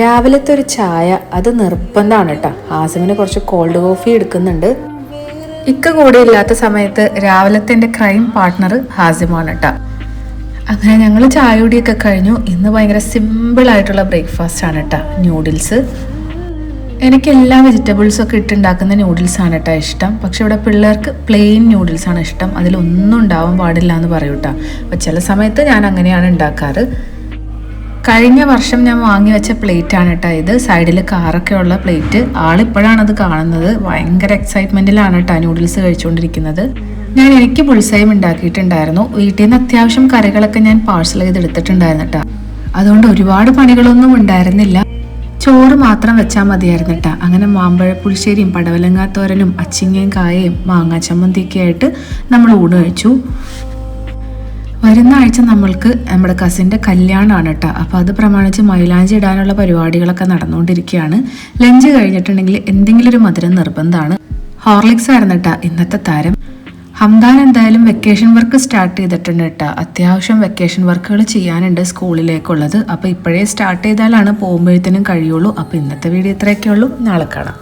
രാവിലത്തെ ഒരു ചായ അത് നിർബന്ധമാണ് കേട്ടോ. ഹാസിമിന് കുറച്ച് കോൾഡ് കോഫി എടുക്കുന്നുണ്ട്. ഇക്ക കൂടെ ഇല്ലാത്ത സമയത്ത് രാവിലത്തെ എൻ്റെ ക്രൈം പാർട്ട്ണർ ഹാസിമാണ് കേട്ടോ. അങ്ങനെ ഞങ്ങൾ ചായ കുടിയൊക്കെ കഴിഞ്ഞു. ഇന്ന് ഭയങ്കര സിമ്പിളായിട്ടുള്ള ബ്രേക്ക്ഫാസ്റ്റ് ആണ് കേട്ടോ. ന്യൂഡിൽസ്. എനിക്ക് എല്ലാ വെജിറ്റബിൾസും ഒക്കെ ഇട്ടുണ്ടാക്കുന്ന ന്യൂഡിൽസാണ് കേട്ടോ ഇഷ്ടം. പക്ഷെ ഇവിടെ പിള്ളേർക്ക് പ്ലെയിൻ ന്യൂഡിൽസാണ് ഇഷ്ടം. അതിലൊന്നും ഉണ്ടാവാൻ പാടില്ല എന്ന് പറയും കേട്ടോ. അപ്പോൾ ചില സമയത്ത് ഞാൻ അങ്ങനെയാണ് ഉണ്ടാക്കാറ്. കഴിഞ്ഞ വർഷം ഞാൻ വാങ്ങി വെച്ച പ്ലേറ്റ് ആണ് കേട്ടോ ഇത്. സൈഡിൽ കാറൊക്കെ ഉള്ള പ്ലേറ്റ്. ആളിപ്പോഴാണ് അത് കാണുന്നത്. ഭയങ്കര എക്സൈറ്റ്മെൻറ്റിലാണ് കേട്ടോ ന്യൂഡിൽസ് കഴിച്ചുകൊണ്ടിരിക്കുന്നത്. എനിക്ക് ബുൾസൈം ഉണ്ടാക്കിയിട്ടുണ്ടായിരുന്നു. വീട്ടിൽ നിന്ന് അത്യാവശ്യം കറികളൊക്കെ ഞാൻ പാഴ്സൽ ചെയ്ത് എടുത്തിട്ടുണ്ടായിരുന്നു കേട്ടോ. അതുകൊണ്ട് ഒരുപാട് പണികളൊന്നും ഉണ്ടായിരുന്നില്ല. ചോറ് മാത്രം വെച്ചാൽ മതിയായിരുന്നു കേട്ടോ. അങ്ങനെ മാമ്പഴ പുളിശ്ശേരിയും പടവലങ്ങാത്തോരനും അച്ചിങ്ങയും കായയും മാങ്ങാ ചമ്മന്തിയൊക്കെ ആയിട്ട് നമ്മൾ ഊണ് കഴിച്ചു. വരുന്ന ആഴ്ച നമ്മൾക്ക് നമ്മുടെ കസിൻ്റെ കല്യാണമാണ് കേട്ടോ. അപ്പോൾ അത് പ്രമാണിച്ച് മൈലാഞ്ചി ഇടാനുള്ള പരിപാടികളൊക്കെ നടന്നുകൊണ്ടിരിക്കുകയാണ്. ലഞ്ച് കഴിഞ്ഞിട്ടുണ്ടെങ്കിൽ എന്തെങ്കിലും ഒരു മധുരം നിർബന്ധമാണ്. ഹോർലിക്സ് ആയിരുന്നു കേട്ടോ ഇന്നത്തെ താരം. ഹംദാൻ എന്തായാലും വെക്കേഷൻ വർക്ക് സ്റ്റാർട്ട് ചെയ്തിട്ടുണ്ട് കേട്ടോ. അത്യാവശ്യം വെക്കേഷൻ വർക്കുകൾ ചെയ്യാനുണ്ട് സ്കൂളിലേക്കുള്ളത്. അപ്പോൾ ഇപ്പോഴേ സ്റ്റാർട്ട് ചെയ്താലാണ് പോകുമ്പോഴത്തേനും കഴിയുള്ളൂ. അപ്പോൾ ഇന്നത്തെ വീഡിയോ ഇത്രയൊക്കെ ഉള്ളൂ. നാളെ കാണാം.